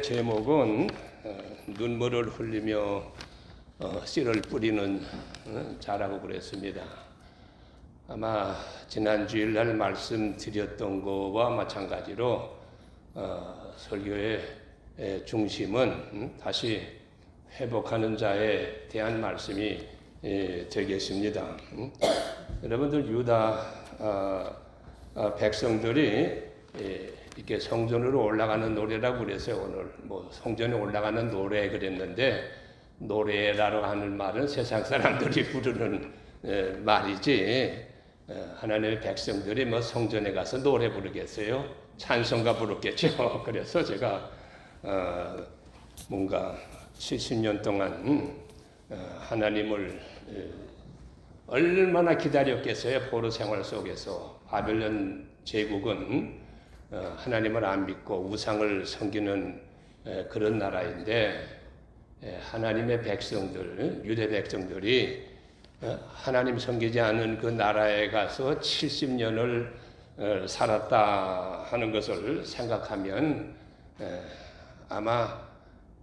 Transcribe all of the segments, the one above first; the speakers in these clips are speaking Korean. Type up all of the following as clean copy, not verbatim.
제목은 눈물을 흘리며 씨를 뿌리는 자라고 그랬습니다. 아마 지난 주일날 말씀드렸던 것과 마찬가지로 설교의 중심은 다시 회복하는 자에 대한 말씀이 되겠습니다. 여러분들 유다 백성들이 이렇게 성전으로 올라가는 노래라고 그래서 오늘 성전에 올라가는 노래 그랬는데, 노래라고 하는 말은 세상 사람들이 부르는 말이지, 하나님의 백성들이 성전에 가서 노래 부르겠어요? 찬송가 부르겠죠. 그래서 제가 뭔가 70년 동안 하나님을 얼마나 기다렸겠어요. 포로 생활 속에서. 바벨론 제국은 하나님을 안 믿고 우상을 섬기는 그런 나라인데, 하나님의 백성들, 유대 백성들이 하나님 섬기지 않은 그 나라에 가서 70년을 살았다 하는 것을 생각하면 아마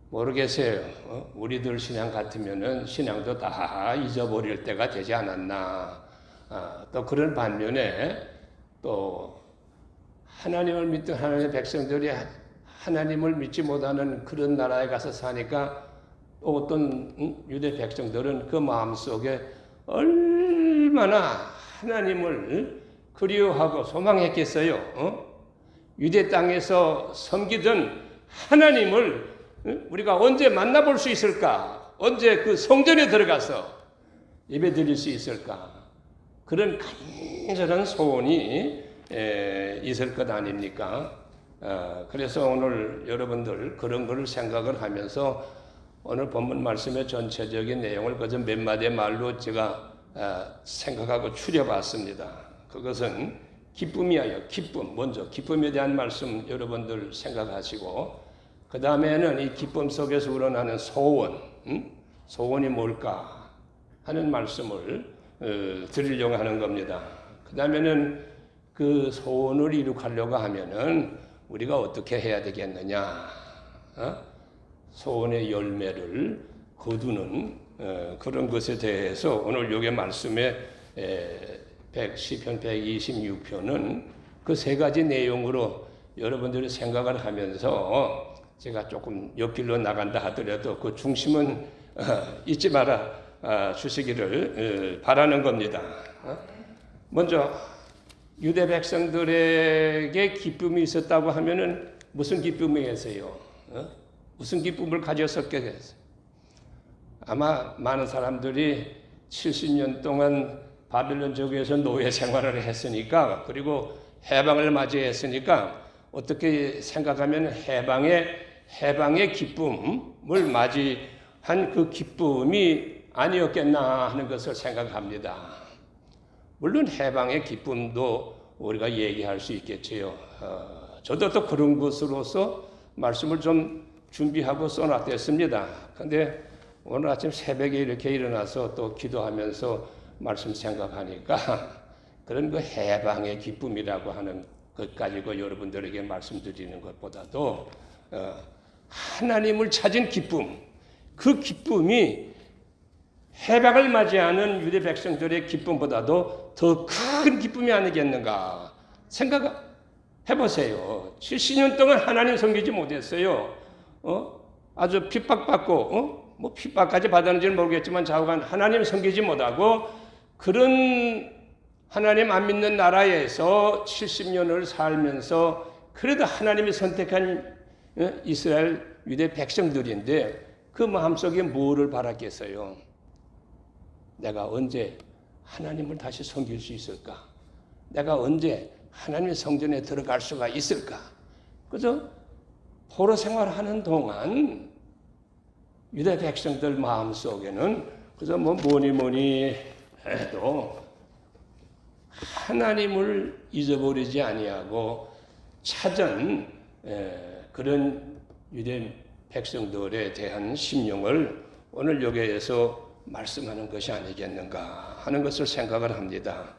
모르겠어요. 우리들 신앙 같으면은 신앙도 다 잊어버릴 때가 되지 않았나. 또 그런 반면에 또 하나님을 믿던 하나님의 백성들이 하나님을 믿지 못하는 그런 나라에 가서 사니까 또 어떤 유대 백성들은 그 마음속에 얼마나 하나님을 그리워하고 소망했겠어요. 유대 땅에서 섬기던 하나님을 우리가 언제 만나볼 수 있을까? 언제 그 성전에 들어가서 예배드릴 수 있을까? 그런 간절한 소원이 있을 것 아닙니까? 그래서 오늘 여러분들 그런 걸 생각을 하면서 오늘 본문 말씀의 전체적인 내용을 그저 몇 마디의 말로 제가 생각하고 추려봤습니다. 그것은 기쁨이에요. 기쁨. 먼저 기쁨에 대한 말씀 여러분들 생각하시고, 그 다음에는 이 기쁨 속에서 우러나는 소원, 소원이 뭘까 하는 말씀을 드리려고 하는 겁니다. 그 다음에는 그 소원을 이룩하려고 하면은 우리가 어떻게 해야 되겠느냐? 소원의 열매를 거두는 그런 것에 대해서 오늘 여기 말씀에 시편 126편은 그 세 가지 내용으로 여러분들이 생각을 하면서 제가 조금 옆길로 나간다 하더라도 그 중심은 잊지 말아 주시기를 바라는 겁니다. 먼저 유대 백성들에게 기쁨이 있었다고 하면은 무슨 기쁨이겠어요? 무슨 기쁨을 가졌었겠어요? 아마 많은 사람들이 70년 동안 바벨론 제국에서 노예 생활을 했으니까, 그리고 해방을 맞이했으니까 어떻게 생각하면 해방의 기쁨을 맞이한 그 기쁨이 아니었겠나 하는 것을 생각합니다. 물론 해방의 기쁨도 우리가 얘기할 수 있겠지요. 저도 또 그런 것으로서 말씀을 좀 준비하고 써놨댔습니다. 그런데 오늘 아침 새벽에 이렇게 일어나서 또 기도하면서 말씀 생각하니까 그런 그 해방의 기쁨이라고 하는 것 가지고 여러분들에게 말씀드리는 것보다도 하나님을 찾은 기쁨, 그 기쁨이 해방을 맞이하는 유대 백성들의 기쁨보다도 더 큰 기쁨이 아니겠는가 생각해 보세요. 70년 동안 하나님 섬기지 못했어요. 아주 핍박받고, 핍박까지 받았는지는 모르겠지만 좌우간 하나님 섬기지 못하고 그런 하나님 안 믿는 나라에서 70년을 살면서 그래도 하나님이 선택한 이스라엘 유대 백성들인데 그 마음속에 뭐를 바랐겠어요? 내가 언제 하나님을 다시 섬길 수 있을까? 내가 언제 하나님의 성전에 들어갈 수가 있을까? 그죠? 포로 생활하는 동안 유대 백성들 마음속에는 그저 뭐니 해도 하나님을 잊어버리지 아니하고 찾은 그런 유대 백성들에 대한 심령을 오늘 여기에서 말씀하는 것이 아니겠는가 하는 것을 생각을 합니다.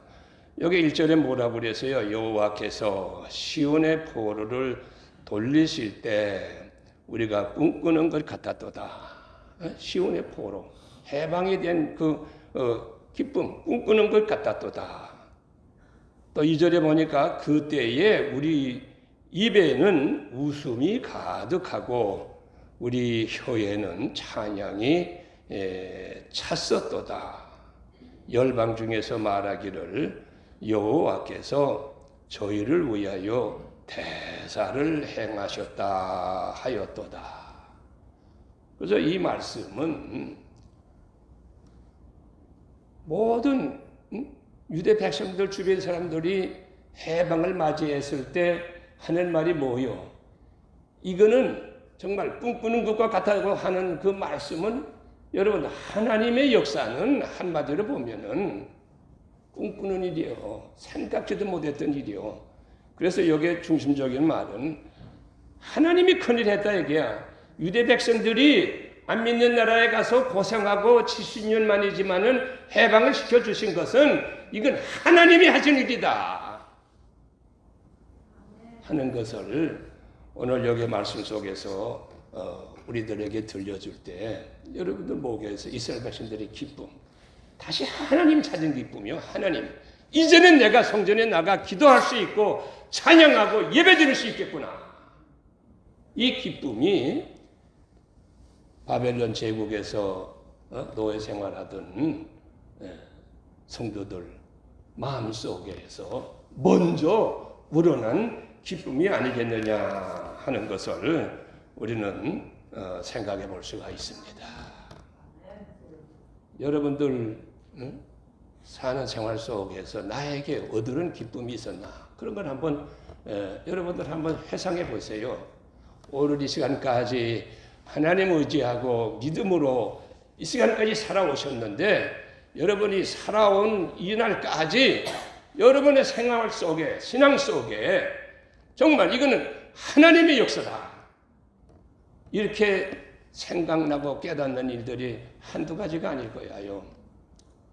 여기 1절에 뭐라고 그랬어요? 여호와께서 시온의 포로를 돌리실 때 우리가 꿈꾸는 것 같았도다. 시온의 포로, 해방에 대한 그 기쁨, 꿈꾸는 것 같았도다. 또 2절에 보니까 그때에 우리 입에는 웃음이 가득하고 우리 혀에는 찬양이 찼었도다. 열방 중에서 말하기를 여호와께서 저희를 위하여 대사를 행하셨다 하였도다. 그래서 이 말씀은 모든 유대 백성들 주변 사람들이 해방을 맞이했을 때 하는 말이 뭐요? 이거는 정말 꿈꾸는 것과 같다고 하는 그 말씀은 여러분 하나님의 역사는 한마디로 보면은 꿈꾸는 일이요. 생각지도 못했던 일이요. 그래서 여기에 중심적인 말은 하나님이 큰일 했다 얘기야. 유대 백성들이 안 믿는 나라에 가서 고생하고 70년 만이지만은 해방을 시켜주신 것은 이건 하나님이 하신 일이다 하는 것을 오늘 여기 말씀 속에서 우리들에게 들려줄 때 여러분들 목에서 이스라엘 백성들의 기쁨, 다시 하나님 찾은 기쁨이요. 하나님, 이제는 내가 성전에 나가 기도할 수 있고 찬양하고 예배드릴 수 있겠구나. 이 기쁨이 바벨론 제국에서 노예 생활하던 성도들 마음속에서 먼저 우러난 기쁨이 아니겠느냐 하는 것을 우리는 생각해 볼 수가 있습니다. 여러분들 사는 생활 속에서 나에게 얻은 기쁨이 있었나? 그런 걸 한번 여러분들 한번 회상해 보세요. 오늘 이 시간까지 하나님 의지하고 믿음으로 이 시간까지 살아오셨는데 여러분이 살아온 이날까지 여러분의 생활 속에, 신앙 속에 정말 이거는 하나님의 역사다. 이렇게 생각나고 깨닫는 일들이 한두 가지가 아닐 거예요.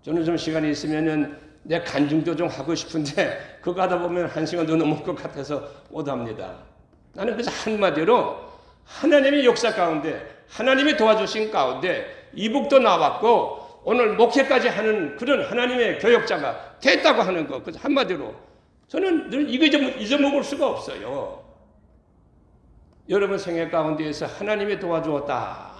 저는 좀 시간이 있으면은 내 간증도 좀 하고 싶은데 그거 하다 보면 1시간도 넘을 것 같아서 못합니다. 나는 그래서 한마디로 하나님의 역사 가운데 하나님이 도와주신 가운데 이북도 나왔고 오늘 목회까지 하는 그런 하나님의 교역자가 됐다고 하는 것. 그래서 한마디로 저는 늘 이거 잊어먹을 수가 없어요. 여러분 생애 가운데에서 하나님이 도와주었다.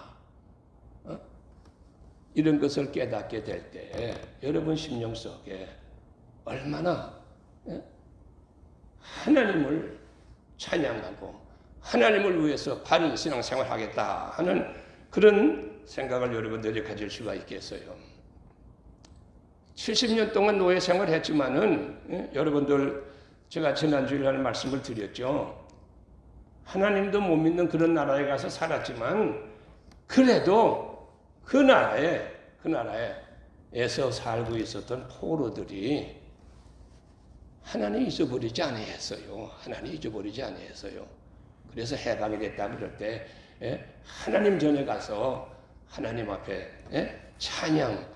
이런 것을 깨닫게 될 때 여러분 심령 속에 얼마나 하나님을 찬양하고 하나님을 위해서 바른 신앙생활을 하겠다 하는 그런 생각을 여러분들이 가질 수가 있겠어요. 70년 동안 노예 생활을 했지만은 여러분들 제가 지난주일날 말씀을 드렸죠. 하나님도 못 믿는 그런 나라에 가서 살았지만 그래도 그 나라에서 살고 있었던 포로들이 하나님 잊어버리지 아니했어요. 하나님 잊어버리지 아니했어요. 그래서 해방이 됐다 그럴 때 하나님 전에 가서 하나님 앞에 찬양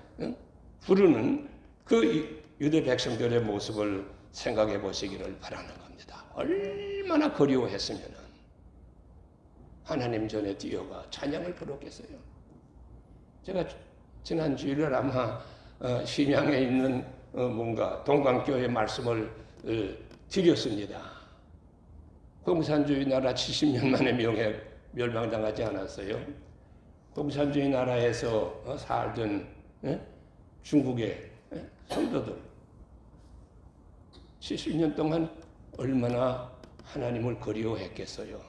부르는 그 유대 백성들의 모습을 생각해 보시기를 바라는 겁니다. 얼마나 그리워했으면 하나님 전에 뛰어가 찬양을 부르겠어요. 제가 지난 주일날 아마 신양에 있는 뭔가 동광교회 말씀을 드렸습니다. 공산주의 나라 70년 만에 멸망당하지 않았어요. 공산주의 나라에서 살던 중국의 성도들 70년 동안 얼마나 하나님을 그리워했겠어요.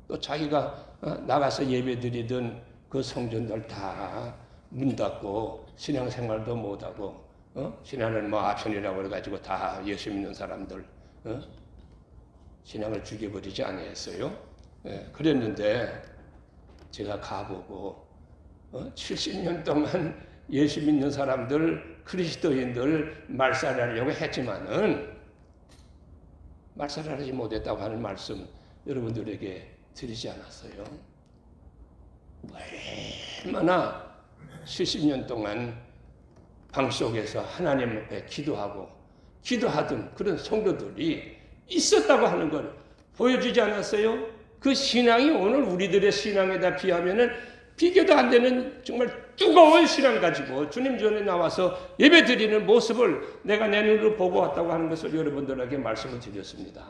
또 자기가 나가서 예배드리던 그 성전들 다 문 닫고 신앙생활도 못하고 신앙을 뭐 아편이라고 해가지고 다 예수 믿는 사람들 신앙을 죽여버리지 아니했어요. 그랬는데 제가 가보고 70년 동안 예수 믿는 사람들 그리스도인들 말살하려고 했지만은 말살하지 못했다고 하는 말씀 여러분들에게 드리지 않았어요. 얼마나 70년 동안 방 속에서 하나님 앞에 기도하던 그런 성도들이 있었다고 하는 걸 보여주지 않았어요? 그 신앙이 오늘 우리들의 신앙에다 비하면은 비교도 안 되는 정말 뜨거운 신앙 가지고 주님 전에 나와서 예배 드리는 모습을 내가 내 눈으로 보고 왔다고 하는 것을 여러분들에게 말씀을 드렸습니다.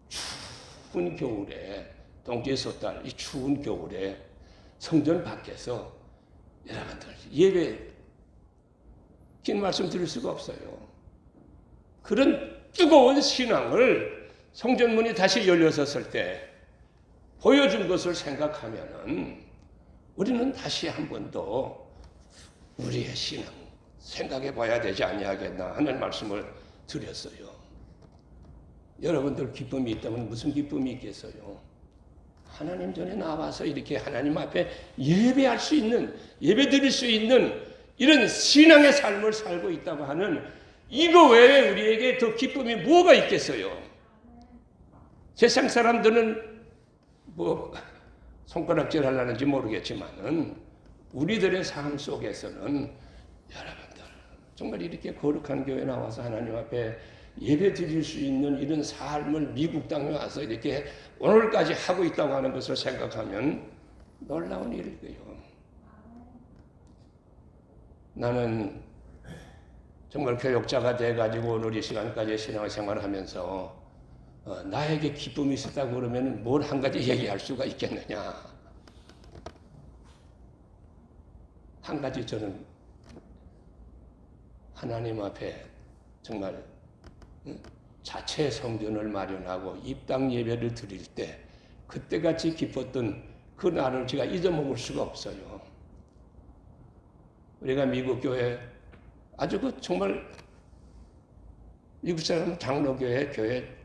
추운 겨울에, 동지의 솥달, 이 추운 겨울에 성전 밖에서 여러분들 예배 긴 말씀 드릴 수가 없어요. 그런 뜨거운 신앙을 성전문이 다시 열려섰을 때 보여준 것을 생각하면은 우리는 다시 한 번 더 우리의 신앙 생각해 봐야 되지 아니하겠나 하는 말씀을 드렸어요. 여러분들 기쁨이 있다면 무슨 기쁨이 있겠어요? 하나님 전에 나와서 이렇게 하나님 앞에 예배할 수 있는, 예배 드릴 수 있는 이런 신앙의 삶을 살고 있다고 하는 이거 외에 우리에게 더 기쁨이 뭐가 있겠어요? 세상 사람들은 뭐 손가락질 하려는지 모르겠지만은 우리들의 삶 속에서는 여러분들 정말 이렇게 거룩한 교회 나와서 하나님 앞에 예배 드릴 수 있는 이런 삶을 미국 땅에 와서 이렇게 오늘까지 하고 있다고 하는 것을 생각하면 놀라운 일이고요. 나는 정말 교역자가 돼가지고 오늘 이 시간까지 신앙생활을 하면서 나에게 기쁨이 있었다고 그러면 뭘 한 가지 얘기할 수가 있겠느냐. 한 가지 저는 하나님 앞에 정말 자체 성전을 마련하고 입당 예배를 드릴 때 그때같이 기뻤던 그 날을 제가 잊어먹을 수가 없어요. 우리가 미국 교회 아주 그 정말 미국 사람 장로교회 교회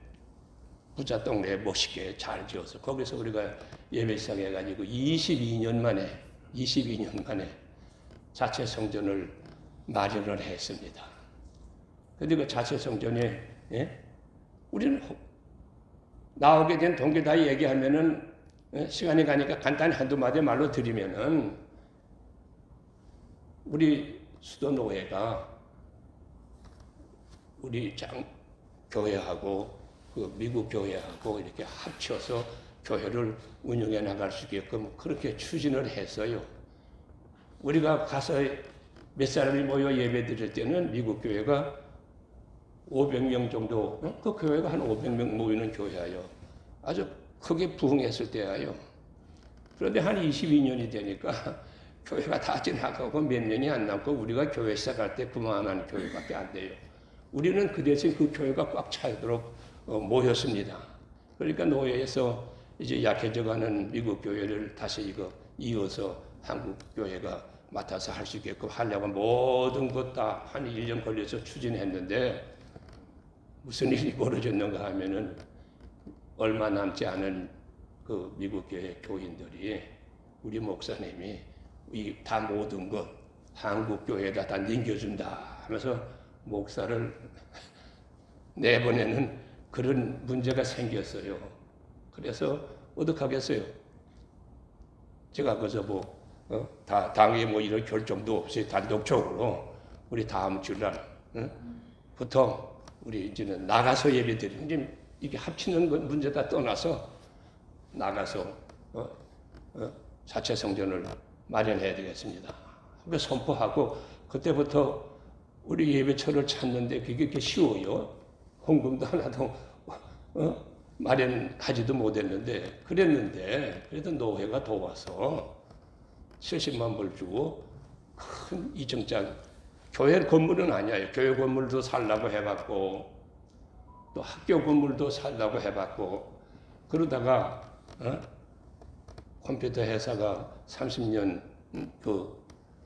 부자 동네에 멋있게 잘 지어서 거기서 우리가 예배 시작해가지고 22년 만에 자체 성전을 마련을 했습니다. 그런데 그 자체 성전에 우리는 나오게 된 동기 다 얘기하면은 시간이 가니까 간단히 한두 마디 말로 드리면은 우리 수도노회가 우리 교회하고 그 미국 교회하고 이렇게 합쳐서 교회를 운영해 나갈 수 있게끔 그렇게 추진을 했어요. 우리가 가서 몇 사람이 모여 예배 드릴 때는 미국 교회가 500명 정도, 그 교회가 한 500명 모이는 교회예요. 아주 크게 부흥했을 때예요. 그런데 한 22년이 되니까 교회가 다 지나가고 몇 년이 안 남고 우리가 교회 시작할 때 그만한 교회밖에 안 돼요. 우리는 그 대신 그 교회가 꽉 차도록 모였습니다. 그러니까 노예에서 이제 약해져가는 미국 교회를 다시 이어서 한국 교회가 맡아서 할 수 있게끔 하려고 모든 것 다 한 1년 걸려서 추진했는데 무슨 일이 벌어졌는가 하면은 얼마 남지 않은 그 미국 교회 교인들이 우리 목사님이 이 다 모든 것 한국 교회에다 다 넘겨준다 하면서 목사를 내보내는 그런 문제가 생겼어요. 그래서 어떡하겠어요? 제가 그래서 당에 이런 결정도 없이 단독적으로 우리 다음 주날 부터 우리 이제는 나가서 예배드리는 이게 합치는 건 문제다 떠나서 나가서 자체 성전을 마련해야 되겠습니다. 그래서 선포하고 그때부터 우리 예배처를 찾는데 그게 그렇게 쉬워요. 헌금도 하나도 마련하지도 못했는데 그래도 노회가 도와서 70만 불 주고 큰 이정장 교회 건물은 아니에요. 교회 건물도 살라고 해봤고 또 학교 건물도 살라고 해봤고 그러다가 컴퓨터 회사가 30년 그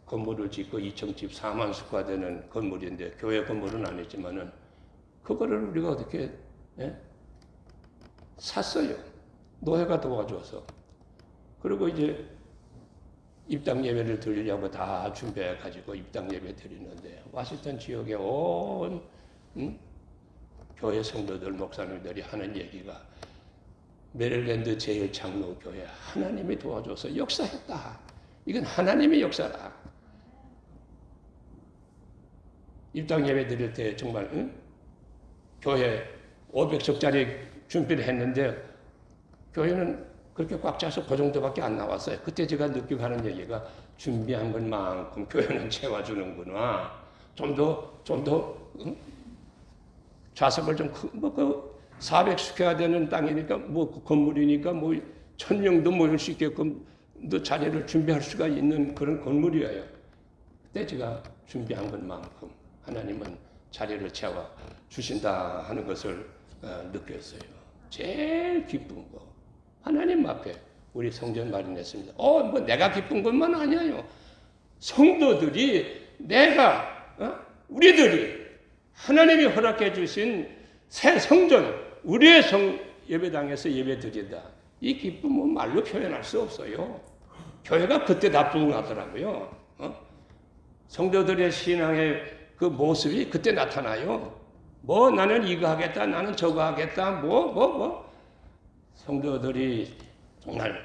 건물을 짓고 2층 집 4만 수가 되는 건물인데 교회 건물은 아니지만은 그거를 우리가 어떻게 샀어요. 노회가 도와줘서. 그리고 이제 입당 예배를 드리려고 다 준비해가지고 입당 예배 드리는데 와시턴 지역에 온 교회 성도들 목사님들이 하는 얘기가 메릴랜드 제일장로교회 하나님이 도와줘서 역사했다. 이건 하나님의 역사다. 입당 예배 드릴 때 정말 교회 500석짜리 준비를 했는데 교회는 그렇게 꽉 차서 그 정도밖에 안 나왔어요. 그때 제가 느끼고 하는 얘기가 준비한 것만큼 교회는 채워주는구나. 좀 더 좌석을 좀 그 400스퀘어 되는 땅이니까 뭐 건물이니까 뭐 1000명도 모일 수 있게끔 또 자리를 준비할 수가 있는 그런 건물이에요. 그때 제가 준비한 것만큼 하나님은 자리를 채워 주신다 하는 것을 느꼈어요. 제일 기쁜 거 하나님 앞에 우리 성전 마련했습니다. 뭐 내가 기쁜 것만 아니에요. 성도들이 우리들이 하나님이 허락해 주신 새 성전 우리의 예배당에서 예배드린다. 이 기쁨은 말로 표현할 수 없어요. 교회가 그때 다 부흥하더라고요. 성도들의 신앙의 그 모습이 그때 나타나요. 뭐 나는 이거 하겠다, 나는 저거 하겠다, 성도들이 정말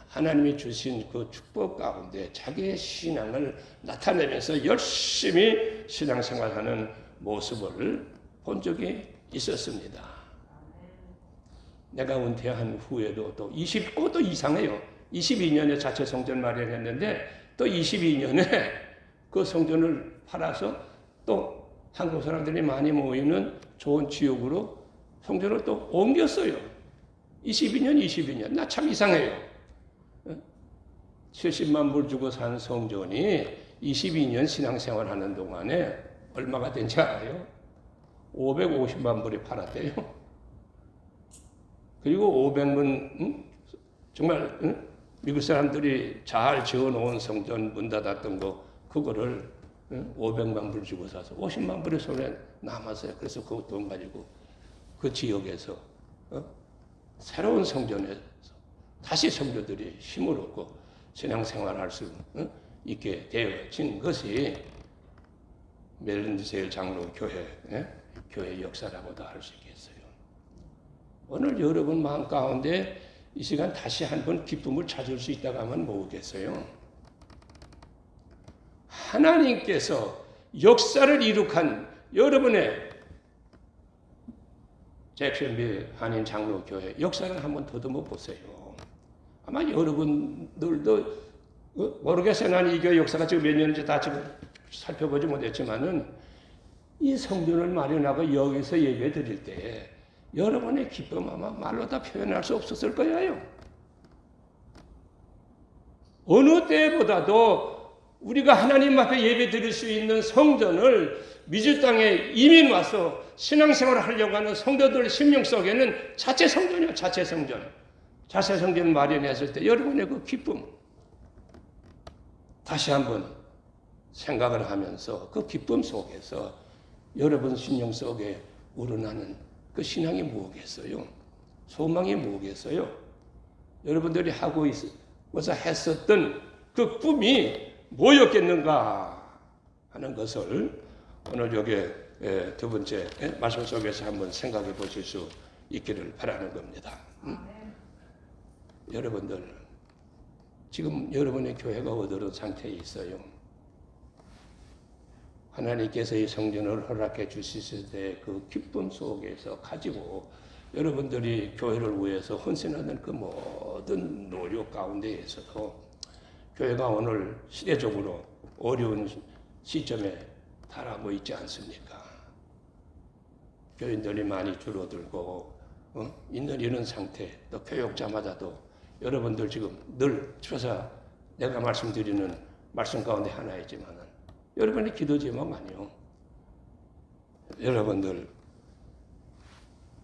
하나님이 주신 그 축복 가운데 자기의 신앙을 나타내면서 열심히 신앙생활하는 모습을 본 적이 있었습니다. 내가 은퇴한 후에도 또 이상해요. 22년에 자체 성전 마련했는데 또 22년에 그 성전을 팔아서 또 한국 사람들이 많이 모이는 좋은 지역으로 성전을 또 옮겼어요. 22년. 나 참 이상해요. 70만 불 주고 산 성전이 22년 신앙생활 하는 동안에 얼마가 된지 알아요? 550만 불에 팔았대요. 그리고 500문, 정말 미국 사람들이 잘 지어놓은 성전 문 닫았던 거, 그거를 500만 불 주고 사서 50만 불의 손에 남았어요. 그래서 그 돈 가지고 그 지역에서 새로운 성전에서 다시 성도들이 힘을 얻고 신앙생활할 수 있게 되어진 것이 멜린드세일 장로 교회 역사라고도 할 수 있겠어요. 오늘 여러분 마음 가운데 이 시간 다시 한번 기쁨을 찾을 수 있다고 하면 뭐겠어요? 하나님께서 역사를 이룩한 여러분의 잭슨빌 한인 장로교회 역사를 한번 더듬어 보세요. 아마 여러분들도 모르겠어요. 난 이 교회 역사가 지금 몇 년인지 다 지금 살펴보지 못했지만은 이 성전을 마련하고 여기서 예배 드릴 때 여러분의 기쁨 아마 말로 다 표현할 수 없었을 거예요. 어느 때보다도 우리가 하나님 앞에 예배 드릴 수 있는 성전을 미주 땅에 이민 와서 신앙생활을 하려고 하는 성도들 심령 속에는 자체 성전이요. 자체 성전 마련했을 때 여러분의 그 기쁨 다시 한번 생각을 하면서 그 기쁨 속에서 여러분 심령 속에 우러나는 그 신앙이 뭐겠어요? 소망이 뭐겠어요? 여러분들이 하고 있어서 했었던 그 꿈이 뭐였겠는가 하는 것을 오늘 여기 두 번째 말씀 속에서 한번 생각해 보실 수 있기를 바라는 겁니다. 여러분들 지금 여러분의 교회가 어떤 상태에 있어요? 하나님께서 이 성전을 허락해 주셨을 때 그 기쁨 속에서 가지고 여러분들이 교회를 위해서 헌신하는 그 모든 노력 가운데에서도 교회가 오늘 시대적으로 어려운 시점에 달하고 있지 않습니까? 교인들이 많이 줄어들고 있는 이런 상태, 또 교육자마다도 여러분들 지금 늘 주사 내가 말씀드리는 말씀 가운데 하나이지만 여러분의 기도 제목만요. 여러분들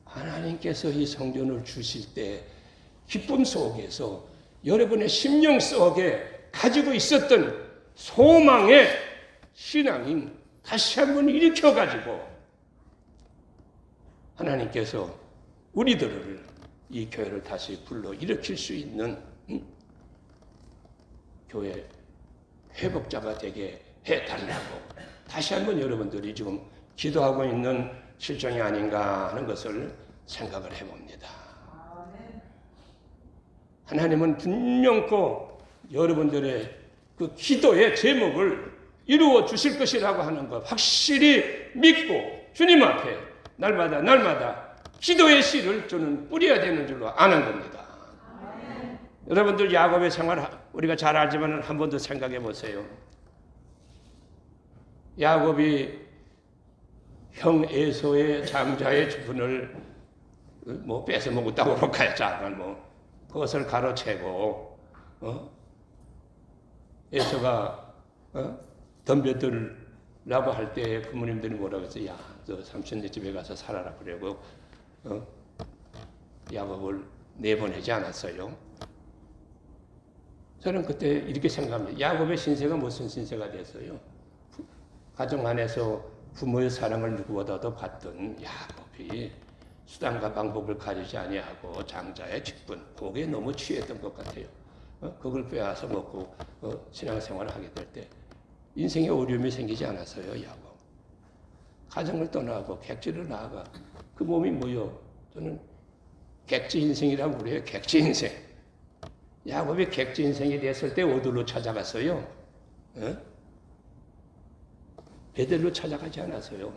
하나님께서 이 성전을 주실 때 기쁨 속에서 여러분의 심령 속에 가지고 있었던 소망의 신앙인 다시 한번 일으켜가지고 하나님께서 우리들을 이 교회를 다시 불러 일으킬 수 있는 교회 회복자가 되게 해달라고 다시 한번 여러분들이 지금 기도하고 있는 실정이 아닌가 하는 것을 생각을 해봅니다. 하나님은 분명코 여러분들의 그 기도의 제목을 이루어 주실 것이라고 하는 것 확실히 믿고 주님 앞에 날마다 기도의 씨를 저는 뿌려야 되는 줄로 아는 겁니다. 여러분들 야곱의 생활 우리가 잘 알지만 한 번 더 생각해 보세요. 야곱이 형 에서의 장자의 주분을 뭐 뺏어 먹었다고 그럴까요? 잠깐 뭐 그것을 가로채고 에서가 덤벼들라고 할 때 부모님들이 뭐라고 했어요? 야, 너 삼촌네 집에 가서 살아라 그러고 야곱을 내보내지 않았어요. 저는 그때 이렇게 생각합니다. 야곱의 신세가 무슨 신세가 됐어요? 가정 안에서 부모의 사랑을 누구보다도 받던 야곱이 수단과 방법을 가리지 아니하고 장자의 직분, 거기에 너무 취했던 것 같아요. 그걸 빼앗아 먹고 신앙생활을 하게 될 때 인생에 어려움이 생기지 않았어요. 야곱. 가정을 떠나고 객지를 나아가 그 몸이 뭐요? 저는 객지 인생이라고 그래요. 객지 인생. 야곱이 객지 인생이 됐을 때 어디로 찾아갔어요? 베델로 찾아가지 않았어요.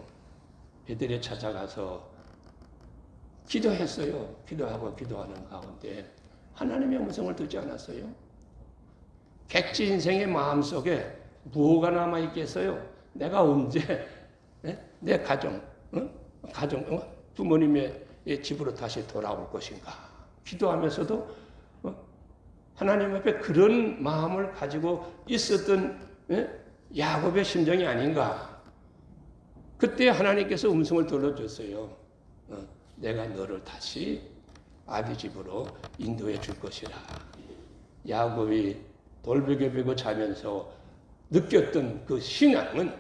베델에 찾아가서 기도했어요. 기도하고 기도하는 가운데 하나님의 음성을 듣지 않았어요. 객지 인생의 마음속에 무엇가 남아있겠어요? 내가 언제 내 가정, 부모님의 집으로 다시 돌아올 것인가? 기도하면서도 하나님 앞에 그런 마음을 가지고 있었던 야곱의 심정이 아닌가? 그때 하나님께서 음성을 들려줬어요. 내가 너를 다시 아비 집으로 인도해 줄 것이라. 야곱이 돌베개 베고 자면서 느꼈던 그 신앙은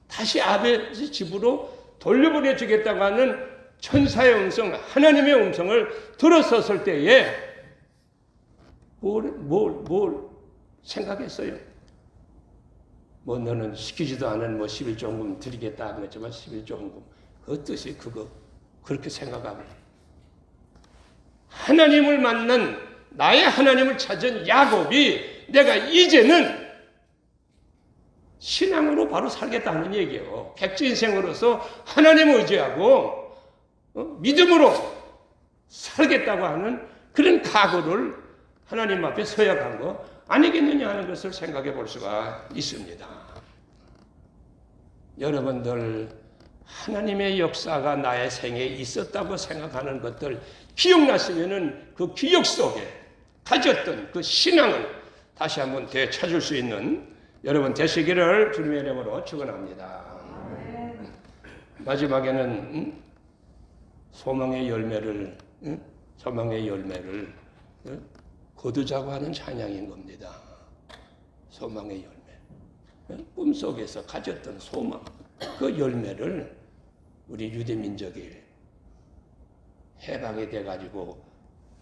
다시 아버지 집으로 돌려보내 주겠다고 하는 천사의 음성, 하나님의 음성을 들었었을 때에 뭘 생각했어요? 뭐 너는 시키지도 않은 뭐 11조금 드리겠다 하는 거지만 11조금 그 뜻이 그렇게 생각하고 하나님을 만난 나의 하나님을 찾은 야곱이 내가 이제는 신앙으로 바로 살겠다는 얘기예요. 객지 인생으로서 하나님을 의지하고 믿음으로 살겠다고 하는 그런 각오를 하나님 앞에 서야 한 거 아니겠느냐 하는 것을 생각해 볼 수가 있습니다. 여러분들 하나님의 역사가 나의 생에 있었다고 생각하는 것들 기억나시면은 그 기억 속에 가졌던 그 신앙을 다시 한번 되찾을 수 있는 여러분 되시기를 주님의 이름으로 축원합니다. 마지막에는 소망의 열매를 거두자고 하는 찬양인 겁니다. 소망의 열매. 꿈속에서 가졌던 소망, 그 열매를 우리 유대 민족이 해방이 돼가지고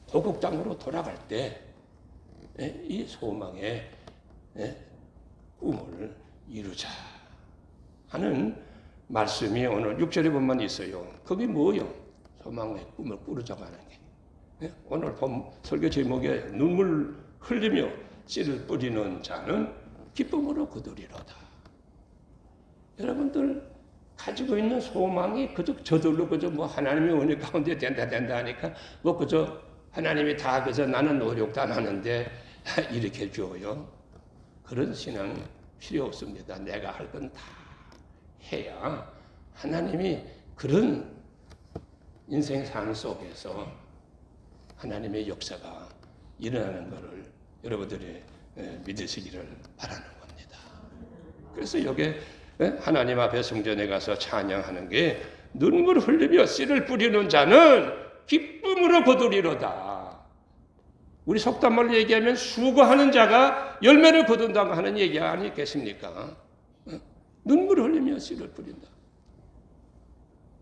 고국 땅으로 돌아갈 때 이 소망의 꿈을 이루자 하는 말씀이 오늘 6절에 보면 있어요. 그게 뭐요? 소망의 꿈을 꾸르자고 하는 게. 오늘 본 설교 제목에 눈물 흘리며 씨를 뿌리는 자는 기쁨으로 거두리로다. 여러분들 가지고 있는 소망이 저절로 뭐 하나님의 은혜 가운데 된다 하니까 뭐 하나님이 다 나는 노력도 안 하는데 이렇게 줘요. 그런 신앙 필요 없습니다. 내가 할 건 다 해야 하나님이 그런 인생 삶 속에서 하나님의 역사가 일어나는 것을 여러분들이 믿으시기를 바라는 겁니다. 그래서 여기 하나님 앞에 성전에 가서 찬양하는 게 눈물 흘리며 씨를 뿌리는 자는 기쁨으로 거두리로다. 우리 속담말로 얘기하면 수고하는 자가 열매를 거둔다고 하는 얘기 아니겠습니까? 눈물 흘리며 씨를 뿌린다.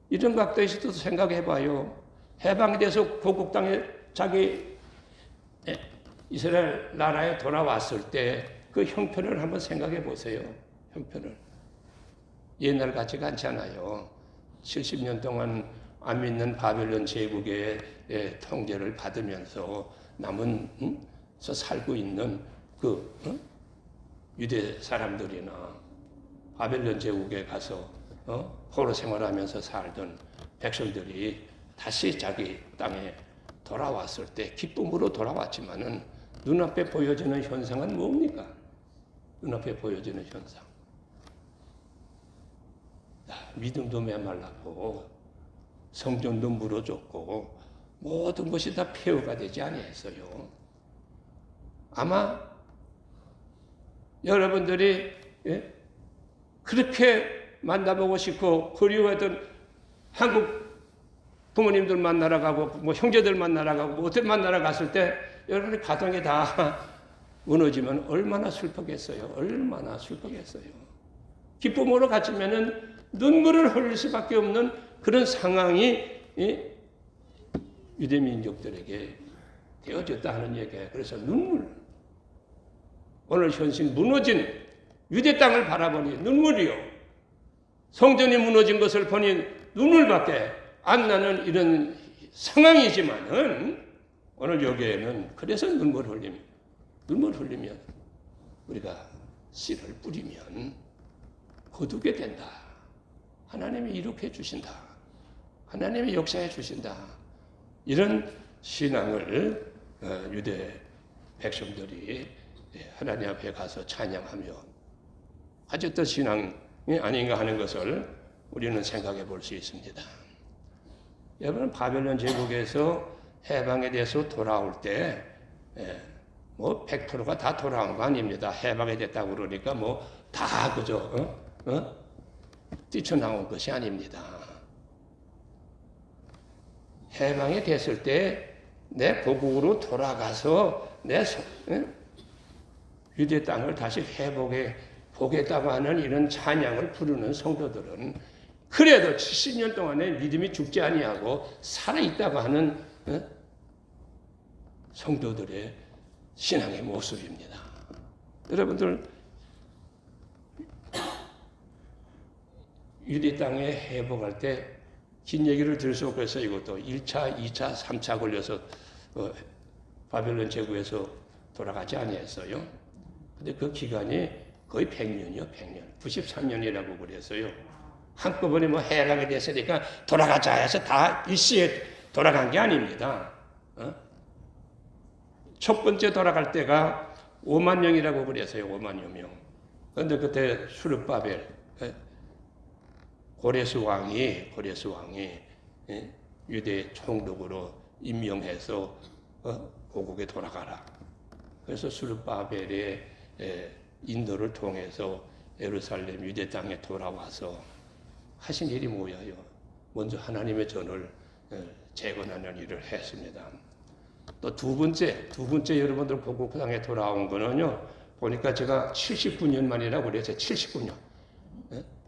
이런 각도에서도 생각해봐요. 해방이 돼서 고국 땅에 자기 이스라엘 나라에 돌아왔을 때 그 형편을 한번 생각해 보세요. 형편을. 옛날 같지가 않잖아요. 70년 동안 안 믿는 바벨론 제국의 통제를 받으면서 남은서 살고 있는 유대 사람들이나 바벨론 제국에 가서 포로 생활하면서 살던 백성들이 다시 자기 땅에 돌아왔을 때 기쁨으로 돌아왔지만은 눈앞에 보여지는 현상은 뭡니까? 눈앞에 보여지는 현상. 믿음도 메말랐고 성전도 무너졌고 모든 것이 다 폐허가 되지 아니했어요. 아마 여러분들이 그렇게 만나보고 싶고 그리워하던 한국 부모님들 만나러 가고 뭐 형제들 만나러 가고 뭐 어떤 만나러 갔을 때 여러분의 가정이 다 무너지면 얼마나 슬프겠어요. 얼마나 슬프겠어요. 기쁨으로 갔으면은 눈물을 흘릴 수밖에 없는 그런 상황이 유대 민족들에게 되어졌다 하는 얘기예요. 그래서 눈물. 오늘 현실 무너진 유대 땅을 바라보니 눈물이요. 성전이 무너진 것을 보니 눈물밖에 안 나는 이런 상황이지만은 오늘 여기에는 그래서 눈물 흘리면 우리가 씨를 뿌리면 거두게 된다. 하나님이 이룩해 주신다. 하나님이 역사해 주신다. 이런 신앙을 유대 백성들이 하나님 앞에 가서 찬양하며 가졌던 신앙이 아닌가 하는 것을 우리는 생각해 볼 수 있습니다. 여러분 바벨론 제국에서 해방에 대해서 돌아올 때 뭐 100%가 다 돌아온 거 아닙니다. 해방이 됐다고 그러니까 뭐 다 그저 뛰쳐나온 것이 아닙니다. 해방이 됐을 때 내 고국으로 돌아가서 내 유대 땅을 다시 회복해 보겠다고 하는 이런 찬양을 부르는 성도들은 그래도 70년 동안에 믿음이 죽지 아니하고 살아있다고 하는 성도들의 신앙의 모습입니다. 여러분들 유대 땅에 회복할 때 긴 얘기를 들 수 없어서 이것도 1차, 2차, 3차 걸려서 바벨론 제국에서 돌아가지 아니했어요. 근데 그 기간이 거의 100년이요, 100년. 93년이라고 그랬어요. 한꺼번에 뭐 해방이 됐으니까 돌아가자 해서 다 일시에 돌아간 게 아닙니다. 첫 번째 돌아갈 때가 5만 명이라고 그랬어요, 5만여 명. 그런데 그때 수르바벨, 고레스 왕이 유대 총독으로 임명해서 고국에 돌아가라. 그래서 수르바벨의 인도를 통해서 예루살렘 유대 땅에 돌아와서 하신 일이 뭐예요? 먼저 하나님의 전을 재건하는 일을 했습니다. 또 두 번째 여러분들 고국 땅에 돌아온 거는요. 보니까 제가 79년 만이라고 그랬어요. 79년.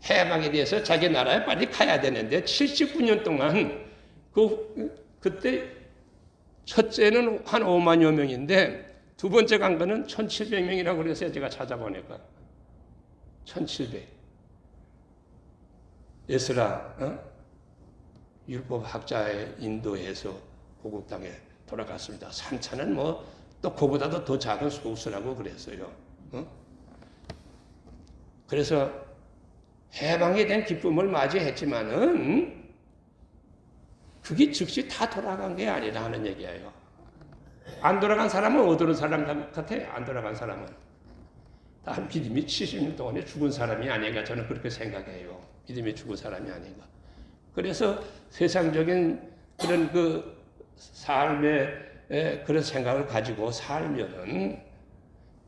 해방에 대해서 자기 나라에 빨리 가야 되는데 79년 동안 그때 첫째는 한 5만여 명인데 두 번째 간 거는 1700명이라고 그랬어요. 제가 찾아보니까 1700. 에스라 율법학자의 인도에서 고국 땅에 돌아갔습니다. 3차는 뭐 또 그보다도 더 작은 소수라고 그랬어요. 그래서 해방에 대한 기쁨을 맞이했지만은 그게 즉시 다 돌아간 게 아니라 하는 얘기예요. 안 돌아간 사람은 어떤 사람 같아요? 안 돌아간 사람은 다 믿음이 70년 동안에 죽은 사람이 아닌가 저는 그렇게 생각해요. 믿음이 죽은 사람이 아닌가. 그래서 세상적인 그런 그 삶의 그런 생각을 가지고 살면은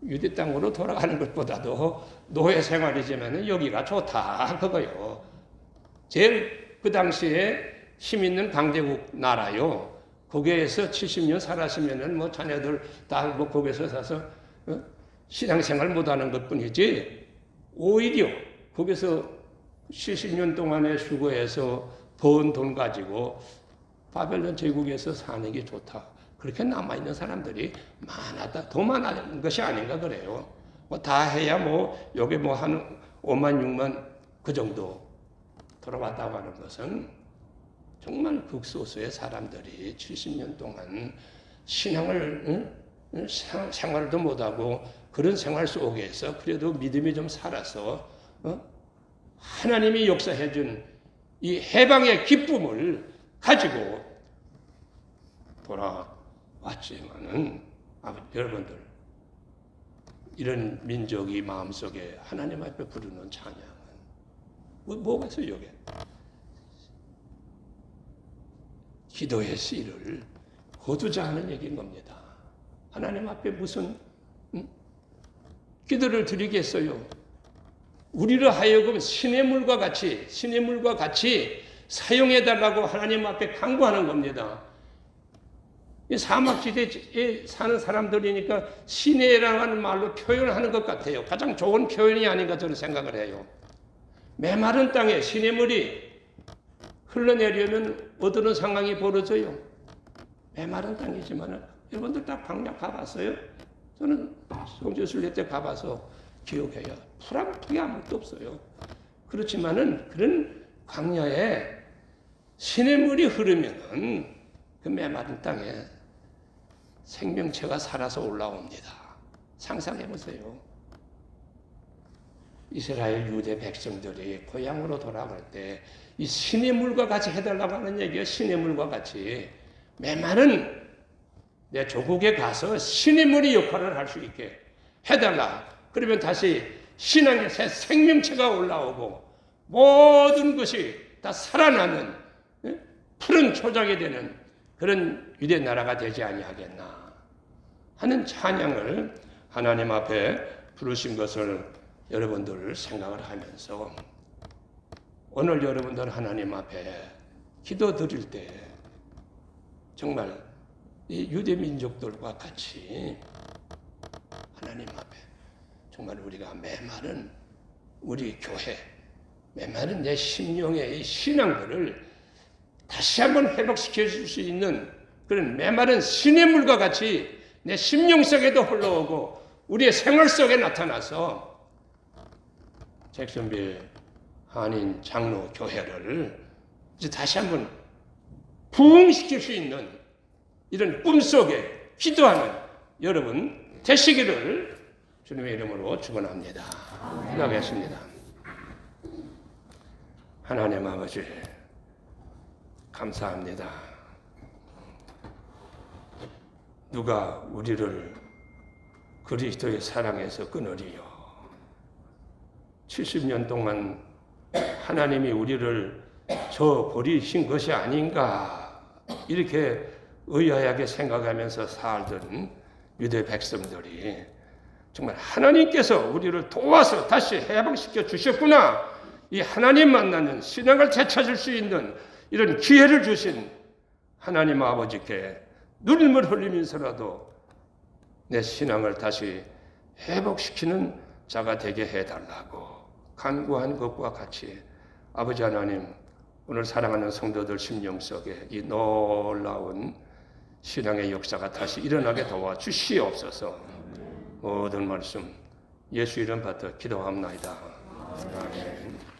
유대 땅으로 돌아가는 것보다도 노예 생활이지만은 여기가 좋다 그거요. 제일 그 당시에 힘 있는 강대국 나라요. 거기에서 70년 살았으면은 뭐 자녀들 다 뭐 거기서 사서 신앙생활 못하는 것뿐이지 오히려 거기서 70년 동안의 수고해서 번 돈 가지고 바벨론 제국에서 사는 게 좋다. 그렇게 남아있는 사람들이 많았다. 더 많은 것이 아닌가 그래요. 뭐 다 해야 뭐 여기 뭐 한 5만 6만 그 정도 돌아왔다고 하는 것은 정말 극소수의 사람들이 70년 동안 신앙을 생활도 못하고 그런 생활 속에서 그래도 믿음이 좀 살아서 하나님이 역사해준 이 해방의 기쁨을 가지고 돌아왔지만은 여러분들, 이런 민족이 마음속에 하나님 앞에 부르는 찬양은 뭐가 있어요? 이게 기도의 씨를 거두자 하는 얘기인 겁니다. 하나님 앞에 무슨 기도를 드리겠어요? 우리를 하여금 시냇물과 같이 사용해달라고 하나님 앞에 간구하는 겁니다. 사막지대에 사는 사람들이니까 시내라는 말로 표현하는 것 같아요. 가장 좋은 표현이 아닌가 저는 생각을 해요. 메마른 땅에 시냇물이 흘러내려면 어떤 상황이 벌어져요? 메마른 땅이지만 여러분들 다 광야 가봤어요? 저는 성지순례 때 가봐서 기억해요. 풀 한 통이 아무것도 없어요. 그렇지만은 그런 광야에 시냇물이 흐르면은 그 메마른 땅에 생명체가 살아서 올라옵니다. 상상해 보세요. 이스라엘 유대 백성들이 고향으로 돌아갈 때 이 시냇물과 같이 해달라고 하는 얘기예요. 시냇물과 같이 메마른 내 조국에 가서 시냇물이 역할을 할 수 있게 해달라. 그러면 다시 신앙의 새 생명체가 올라오고 모든 것이 다 살아나는 푸른 초장이 되는 그런 유대 나라가 되지 아니하겠나 하는 찬양을 하나님 앞에 부르신 것을 여러분들 생각을 하면서 오늘 여러분들 하나님 앞에 기도 드릴 때 정말 이 유대 민족들과 같이 하나님 앞에 정말 우리가 메마른 우리 교회, 메마른 내 심령의 이 신앙들을 다시 한번 회복시켜 줄 수 있는 그런 메마른 시냇물과 같이 내 심령 속에도 흘러오고 우리의 생활 속에 나타나서 잭슨빌 한인 장로 교회를 이제 다시 한번 부흥시킬 수 있는 이런 꿈속에 기도하는 여러분 되시기를 주님의 이름으로 축원합니다. 기도하겠습니다. 하나님 아버지 감사합니다. 누가 우리를 그리스도의 사랑에서 끊으리요. 70년 동안 하나님이 우리를 저버리신 것이 아닌가 이렇게 의아하게 생각하면서 살던 유대 백성들이 정말 하나님께서 우리를 도와서 다시 해방시켜 주셨구나. 이 하나님 만나는 신앙을 되찾을 수 있는 이런 기회를 주신 하나님 아버지께 눈물 흘리면서라도 내 신앙을 다시 회복시키는 자가 되게 해달라고 간구한 것과 같이 아버지 하나님 오늘 사랑하는 성도들 심령 속에 이 놀라운 신앙의 역사가 다시 일어나게 도와주시옵소서. 모든 말씀 예수 이름 받들어 기도합나이다. 아멘.